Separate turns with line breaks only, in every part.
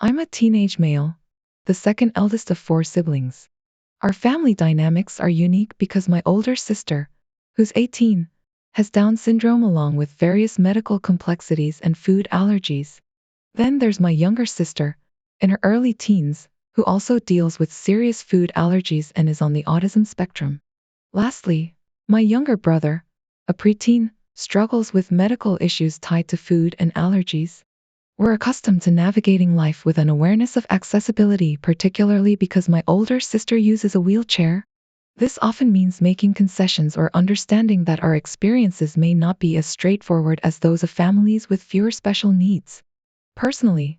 I'm a teenage male, the second eldest of four siblings. Our family dynamics are unique because my older sister, who's 18, has Down syndrome along with various medical complexities and food allergies. Then there's my younger sister, in her early teens, who also deals with serious food allergies and is on the autism spectrum. Lastly, my younger brother, a preteen, struggles with medical issues tied to food and allergies. We're accustomed to navigating life with an awareness of accessibility, particularly because my older sister uses a wheelchair. This often means making concessions or understanding that our experiences may not be as straightforward as those of families with fewer special needs. Personally,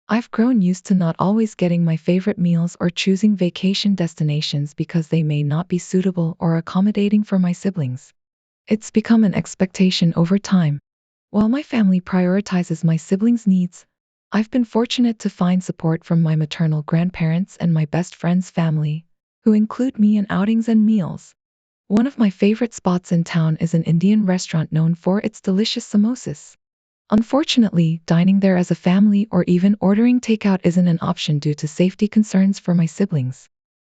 I've grown used to not always getting my favorite meals or choosing vacation destinations because they may not be suitable or accommodating for my siblings. It's become an expectation over time. While my family prioritizes my siblings' needs, I've been fortunate to find support from my maternal grandparents and my best friend's family, who include me in outings and meals. One of my favorite spots in town is an Indian restaurant known for its delicious samosas. Unfortunately, dining there as a family or even ordering takeout isn't an option due to safety concerns for my siblings.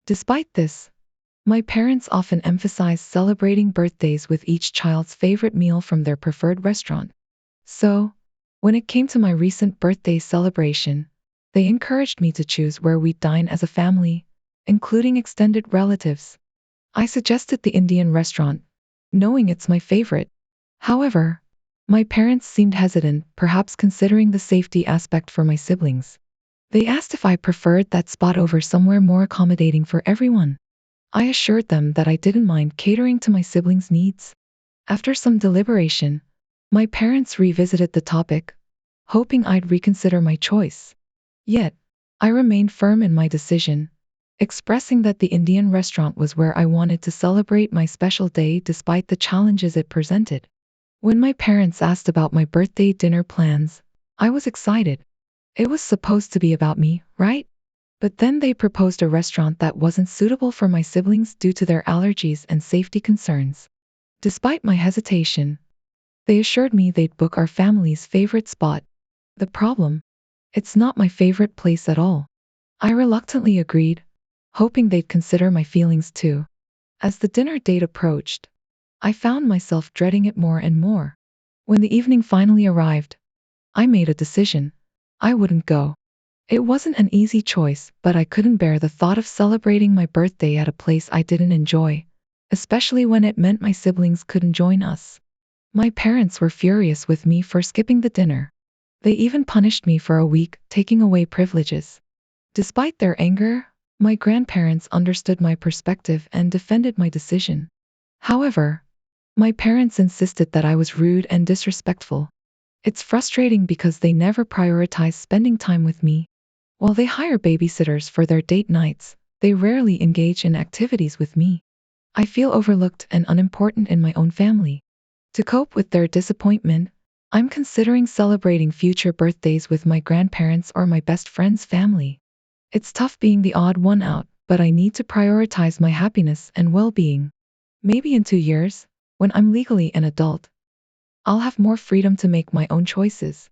Despite this, my parents often emphasize celebrating birthdays with each child's favorite meal from their preferred restaurant. So, when it came to my recent birthday celebration, they encouraged me to choose where we'd dine as a family, including extended relatives. I suggested the Indian restaurant, knowing it's my favorite. However, my parents seemed hesitant, perhaps considering the safety aspect for my siblings. They asked if I preferred that spot over somewhere more accommodating for everyone. I assured them that I didn't mind catering to my siblings' needs. After some deliberation, my parents revisited the topic, hoping I'd reconsider my choice. Yet, I remained firm in my decision, expressing that the Indian restaurant was where I wanted to celebrate my special day despite the challenges it presented. When my parents asked about my birthday dinner plans, I was excited. It was supposed to be about me, right? But then they proposed a restaurant that wasn't suitable for my siblings due to their allergies and safety concerns. Despite my hesitation, they assured me they'd book our family's favorite spot. The problem? It's not my favorite place at all. I reluctantly agreed, hoping they'd consider my feelings too. As the dinner date approached, I found myself dreading it more and more. When the evening finally arrived, I made a decision. I wouldn't go. It wasn't an easy choice, but I couldn't bear the thought of celebrating my birthday at a place I didn't enjoy, especially when it meant my siblings couldn't join us. My parents were furious with me for skipping the dinner. They even punished me for a week, taking away privileges. Despite their anger, my grandparents understood my perspective and defended my decision. However, my parents insisted that I was rude and disrespectful. It's frustrating because they never prioritize spending time with me. While they hire babysitters for their date nights, they rarely engage in activities with me. I feel overlooked and unimportant in my own family. To cope with their disappointment, I'm considering celebrating future birthdays with my grandparents or my best friend's family. It's tough being the odd one out, but I need to prioritize my happiness and well-being. Maybe in 2 years, when I'm legally an adult, I'll have more freedom to make my own choices.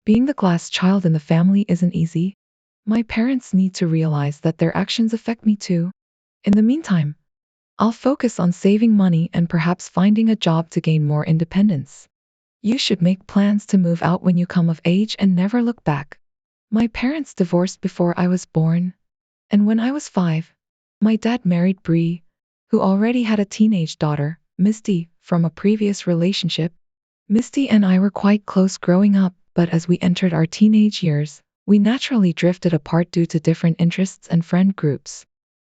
Being the glass child in the family isn't easy. My parents need to realize that their actions affect me too. In the meantime, I'll focus on saving money and perhaps finding a job to gain more independence. You should make plans to move out when you come of age and never look back. My parents divorced before I was born, and when I was 5, my dad married Bree, who already had a teenage daughter, Misty, from a previous relationship. Misty and I were quite close growing up, but as we entered our teenage years, we naturally drifted apart due to different interests and friend groups.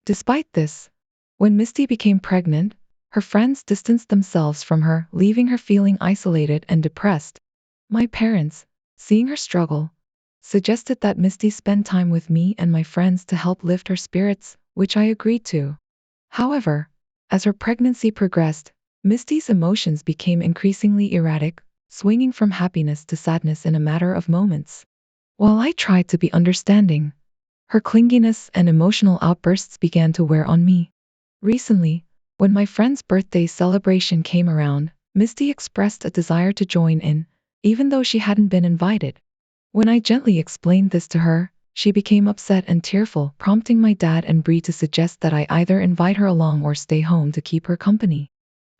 Despite this, when Misty became pregnant, her friends distanced themselves from her, leaving her feeling isolated and depressed. My parents, seeing her struggle, suggested that Misty spend time with me and my friends to help lift her spirits, which I agreed to. However, as her pregnancy progressed, Misty's emotions became increasingly erratic, swinging from happiness to sadness in a matter of moments. While I tried to be understanding, her clinginess and emotional outbursts began to wear on me. Recently, when my friend's birthday celebration came around, Misty expressed a desire to join in, even though she hadn't been invited. When I gently explained this to her, she became upset and tearful, prompting my dad and Bree to suggest that I either invite her along or stay home to keep her company.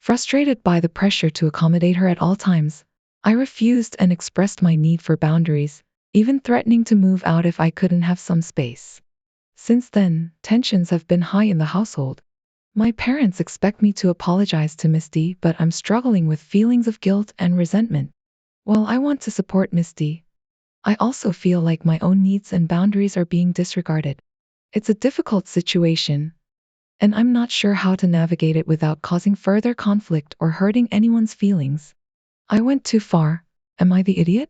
Frustrated by the pressure to accommodate her at all times, I refused and expressed my need for boundaries, even threatening to move out if I couldn't have some space. Since then, tensions have been high in the household. My parents expect me to apologize to Misty, but I'm struggling with feelings of guilt and resentment. While I want to support Misty, I also feel like my own needs and boundaries are being disregarded. It's a difficult situation, and I'm not sure how to navigate it without causing further conflict or hurting anyone's feelings. I went too far. Am I the idiot?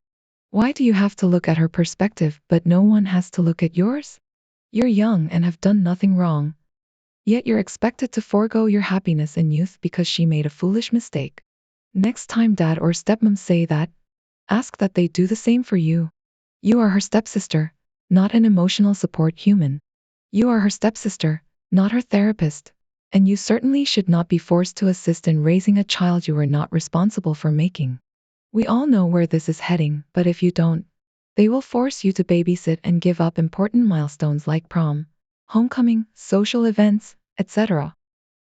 Why do you have to look at her perspective, but no one has to look at yours? You're young and have done nothing wrong, yet you're expected to forego your happiness and youth because she made a foolish mistake. Next time dad or stepmom say that, ask that they do the same for you. You are her stepsister, not an emotional support human. You are her stepsister, not her therapist. And you certainly should not be forced to assist in raising a child you were not responsible for making. We all know where this is heading, but if you don't, they will force you to babysit and give up important milestones like prom, homecoming, social events, etc.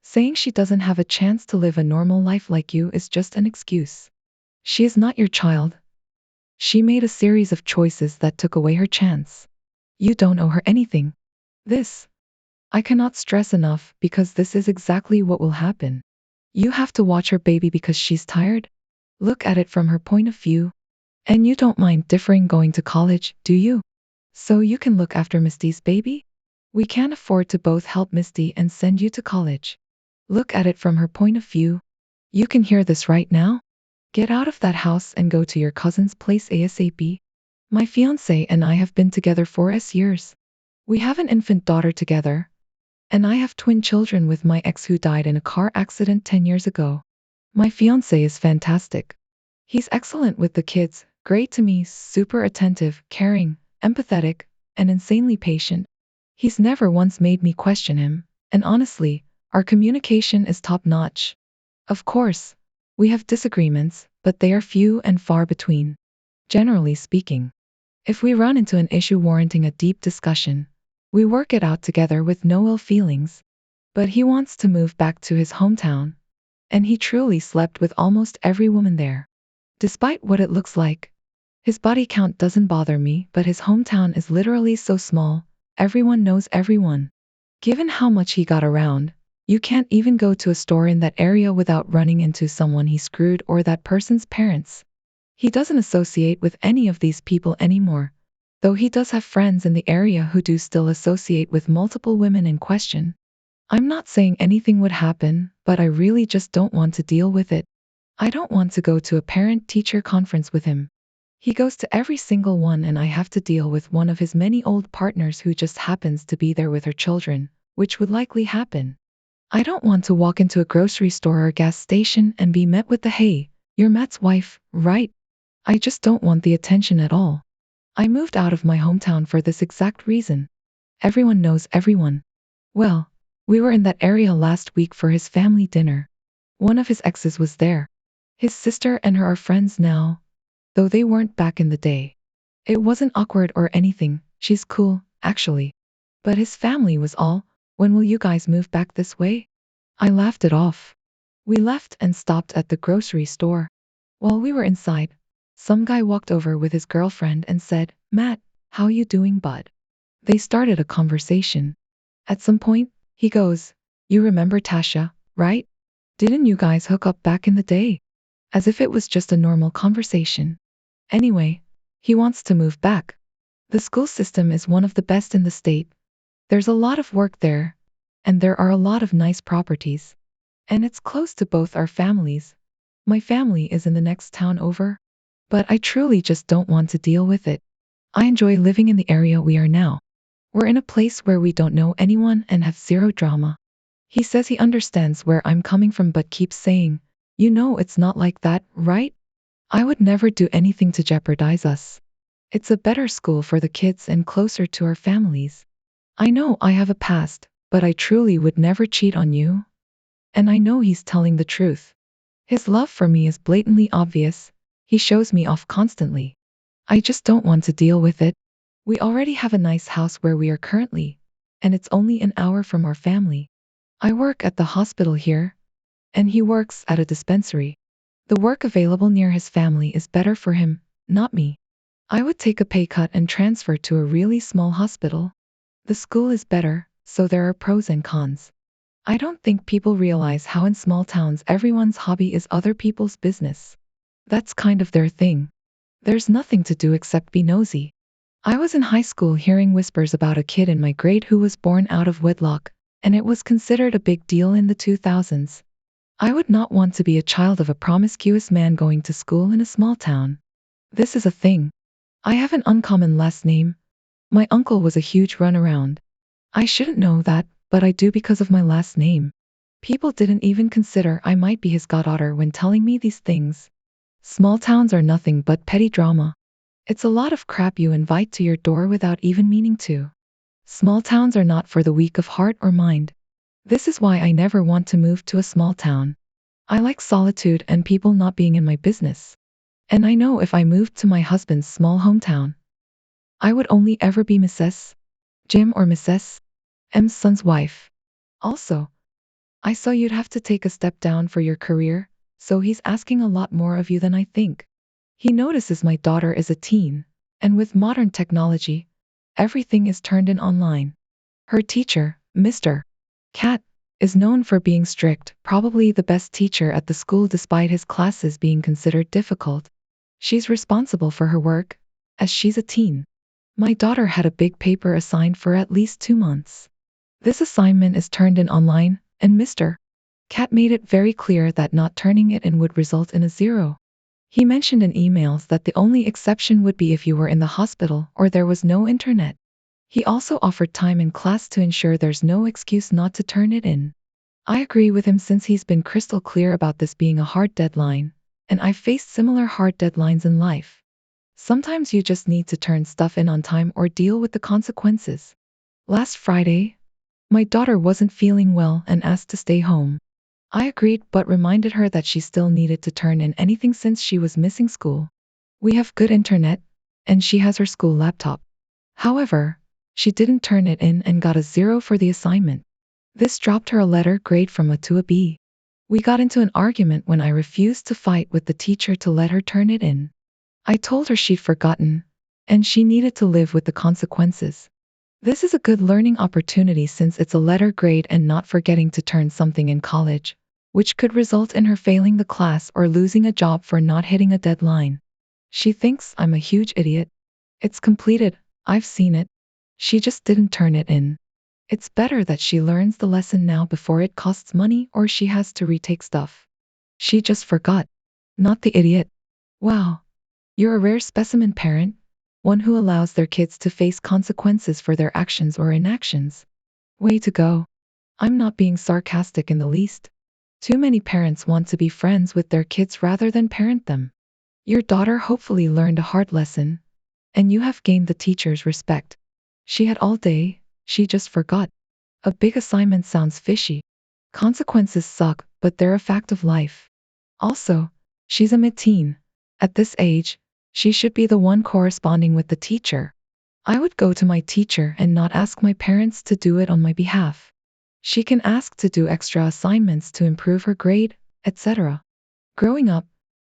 Saying she doesn't have a chance to live a normal life like you is just an excuse. She is not your child. She made a series of choices that took away her chance. You don't owe her anything. This, I cannot stress enough because this is exactly what will happen. You have to watch her baby because she's tired. Look at it from her point of view. And you don't mind differing going to college, do you? So you can look after Misty's baby? We can't afford to both help Misty and send you to college. Look at it from her point of view. You can hear this right now? Get out of that house and go to your cousin's place ASAP. My fiancé and I have been together for years. We have an infant daughter together. And I have twin children with my ex who died in a car accident 10 years ago. My fiancé is fantastic. He's excellent with the kids, great to me, super attentive, caring, empathetic, and insanely patient. He's never once made me question him, and honestly, our communication is top notch. Of course, we have disagreements, but they are few and far between. Generally speaking, if we run into an issue warranting a deep discussion, we work it out together with no ill feelings. But he wants to move back to his hometown, and he truly slept with almost every woman there. Despite what it looks like, his body count doesn't bother me, but his hometown is literally so small, everyone knows everyone. Given how much he got around, you can't even go to a store in that area without running into someone he screwed or that person's parents. He doesn't associate with any of these people anymore, though he does have friends in the area who do still associate with multiple women in question. I'm not saying anything would happen, but I really just don't want to deal with it. I don't want to go to a parent-teacher conference with him. He goes to every single one and I have to deal with one of his many old partners who just happens to be there with her children, which would likely happen. I don't want to walk into a grocery store or gas station and be met with the "Hey, you're Matt's wife, right?" I just don't want the attention at all. I moved out of my hometown for this exact reason. Everyone knows everyone. Well, we were in that area last week for his family dinner. One of his exes was there. His sister and her are friends now, though they weren't back in the day. It wasn't awkward or anything, she's cool, actually. But his family was all, "When will you guys move back this way?" I laughed it off. We left and stopped at the grocery store. While we were inside, some guy walked over with his girlfriend and said, "Matt, how you doing, bud?" They started a conversation. At some point, he goes, "You remember Tasha, right? Didn't you guys hook up back in the day?" As if it was just a normal conversation. Anyway, he wants to move back. The school system is one of the best in the state. There's a lot of work there, and there are a lot of nice properties. And it's close to both our families. My family is in the next town over. But I truly just don't want to deal with it. I enjoy living in the area we are now. We're in a place where we don't know anyone and have zero drama. He says he understands where I'm coming from but keeps saying, "You know it's not like that, right?" I would never do anything to jeopardize us. It's a better school for the kids and closer to our families. I know I have a past, but I truly would never cheat on you. And I know he's telling the truth. His love for me is blatantly obvious. He shows me off constantly. I just don't want to deal with it. We already have a nice house where we are currently, and it's only an hour from our family. I work at the hospital here, and he works at a dispensary. The work available near his family is better for him, not me. I would take a pay cut and transfer to a really small hospital. The school is better, so there are pros and cons. I don't think people realize how in small towns everyone's hobby is other people's business. That's kind of their thing. There's nothing to do except be nosy. I was in high school hearing whispers about a kid in my grade who was born out of wedlock, and it was considered a big deal in the 2000s. I would not want to be a child of a promiscuous man going to school in a small town. This is a thing. I have an uncommon last name. My uncle was a huge runaround. I shouldn't know that, but I do because of my last name. People didn't even consider I might be his goddaughter when telling me these things. Small towns are nothing but petty drama. It's a lot of crap you invite to your door without even meaning to. Small towns are not for the weak of heart or mind. This is why I never want to move to a small town. I like solitude and people not being in my business. And I know if I moved to my husband's small hometown, I would only ever be Mrs. Jim or Mrs. M's son's wife. Also, I saw you'd have to take a step down for your career, so he's asking a lot more of you than I think. He notices my daughter is a teen, and with modern technology, everything is turned in online. Her teacher, Mr. Cat, is known for being strict, probably the best teacher at the school despite his classes being considered difficult. She's responsible for her work, as she's a teen. My daughter had a big paper assigned for at least 2 months. This assignment is turned in online, and Mr. Cat made it very clear that not turning it in would result in a 0. He mentioned in emails that the only exception would be if you were in the hospital or there was no internet. He also offered time in class to ensure there's no excuse not to turn it in. I agree with him since he's been crystal clear about this being a hard deadline, and I've faced similar hard deadlines in life. Sometimes you just need to turn stuff in on time or deal with the consequences. Last Friday, my daughter wasn't feeling well and asked to stay home. I agreed but reminded her that she still needed to turn in anything since she was missing school. We have good internet, and she has her school laptop. However, she didn't turn it in and got a 0 for the assignment. This dropped her a letter grade from a to a B. We got into an argument when I refused to fight with the teacher to let her turn it in. I told her she'd forgotten, and she needed to live with the consequences. This is a good learning opportunity since it's a letter grade and not forgetting to turn something in college, which could result in her failing the class or losing a job for not hitting a deadline. She thinks I'm a huge idiot. It's completed, I've seen it. She just didn't turn it in. It's better that she learns the lesson now before it costs money or she has to retake stuff. She just forgot. Not the idiot. Wow. You're a rare specimen parent, one who allows their kids to face consequences for their actions or inactions. Way to go. I'm not being sarcastic in the least. Too many parents want to be friends with their kids rather than parent them. Your daughter hopefully learned a hard lesson, and you have gained the teacher's respect. She had all day, she just forgot. A big assignment sounds fishy. Consequences suck, but they're a fact of life. Also, she's a mid-teen. At this age, she should be the one corresponding with the teacher. I would go to my teacher and not ask my parents to do it on my behalf. She can ask to do extra assignments to improve her grade, etc. Growing up,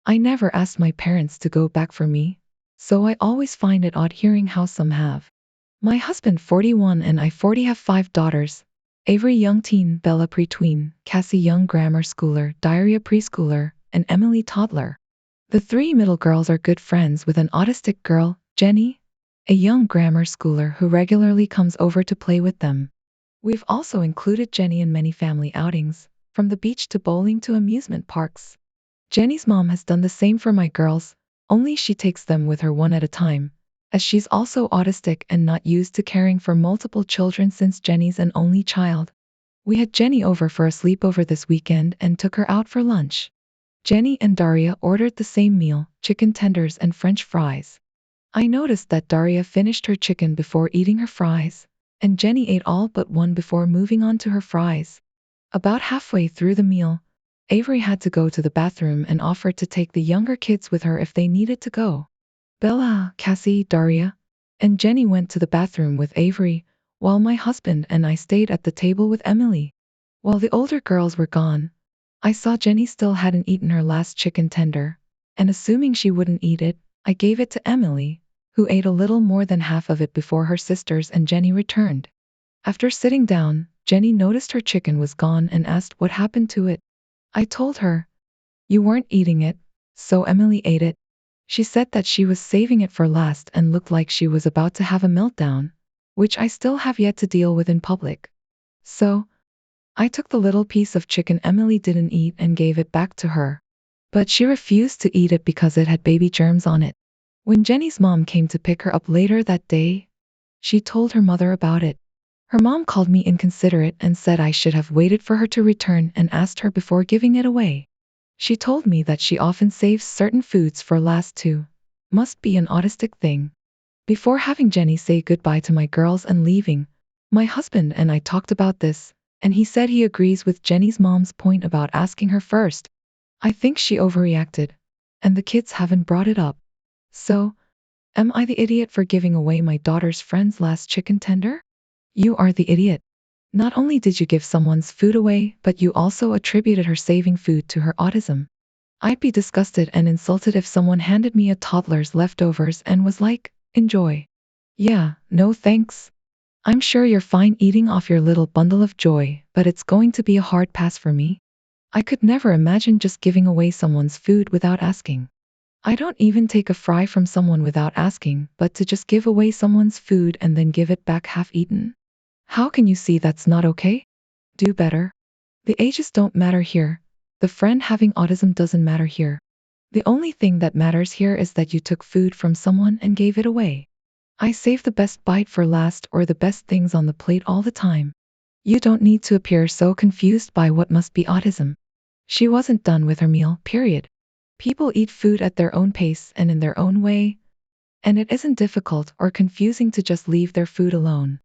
I never asked my parents to go back for me, so I always find it odd hearing how some have. My husband 41 and I 40 have 5 daughters. Avery young teen, Bella pre-tween, Cassie young grammar schooler, Diarrhea preschooler, and Emily toddler. The 3 middle girls are good friends with an autistic girl, Jenny, a young grammar schooler who regularly comes over to play with them. We've also included Jenny in many family outings, from the beach to bowling to amusement parks. Jenny's mom has done the same for my girls, only she takes them with her one at a time, as she's also autistic and not used to caring for multiple children since Jenny's an only child. We had Jenny over for a sleepover this weekend and took her out for lunch. Jenny and Daria ordered the same meal, chicken tenders and French fries. I noticed that Daria finished her chicken before eating her fries, and Jenny ate all but one before moving on to her fries. About halfway through the meal, Avery had to go to the bathroom and offered to take the younger kids with her if they needed to go. Bella, Cassie, Daria, and Jenny went to the bathroom with Avery, while my husband and I stayed at the table with Emily. While the older girls were gone, I saw Jenny still hadn't eaten her last chicken tender, and assuming she wouldn't eat it, I gave it to Emily, who ate a little more than half of it before her sisters and Jenny returned. After sitting down, Jenny noticed her chicken was gone and asked what happened to it. I told her, "You weren't eating it, so Emily ate it." She said that she was saving it for last and looked like she was about to have a meltdown, which I still have yet to deal with in public. So, I took the little piece of chicken Emily didn't eat and gave it back to her. But she refused to eat it because it had baby germs on it. When Jenny's mom came to pick her up later that day, she told her mother about it. Her mom called me inconsiderate and said I should have waited for her to return and asked her before giving it away. She told me that she often saves certain foods for last too. Must be an autistic thing. Before having Jenny say goodbye to my girls and leaving, my husband and I talked about this, and he said he agrees with Jenny's mom's point about asking her first. I think she overreacted, and the kids haven't brought it up. So, am I the idiot for giving away my daughter's friend's last chicken tender? You are the idiot. Not only did you give someone's food away, but you also attributed her saving food to her autism. I'd be disgusted and insulted if someone handed me a toddler's leftovers and was like, "Enjoy." Yeah, no thanks. I'm sure you're fine eating off your little bundle of joy, but it's going to be a hard pass for me. I could never imagine just giving away someone's food without asking. I don't even take a fry from someone without asking, but to just give away someone's food and then give it back half-eaten? How can you see that's not okay? Do better. The ages don't matter here. The friend having autism doesn't matter here. The only thing that matters here is that you took food from someone and gave it away. I save the best bite for last or the best things on the plate all the time. You don't need to appear so confused by what must be autism. She wasn't done with her meal, period. People eat food at their own pace and in their own way, and it isn't difficult or confusing to just leave their food alone.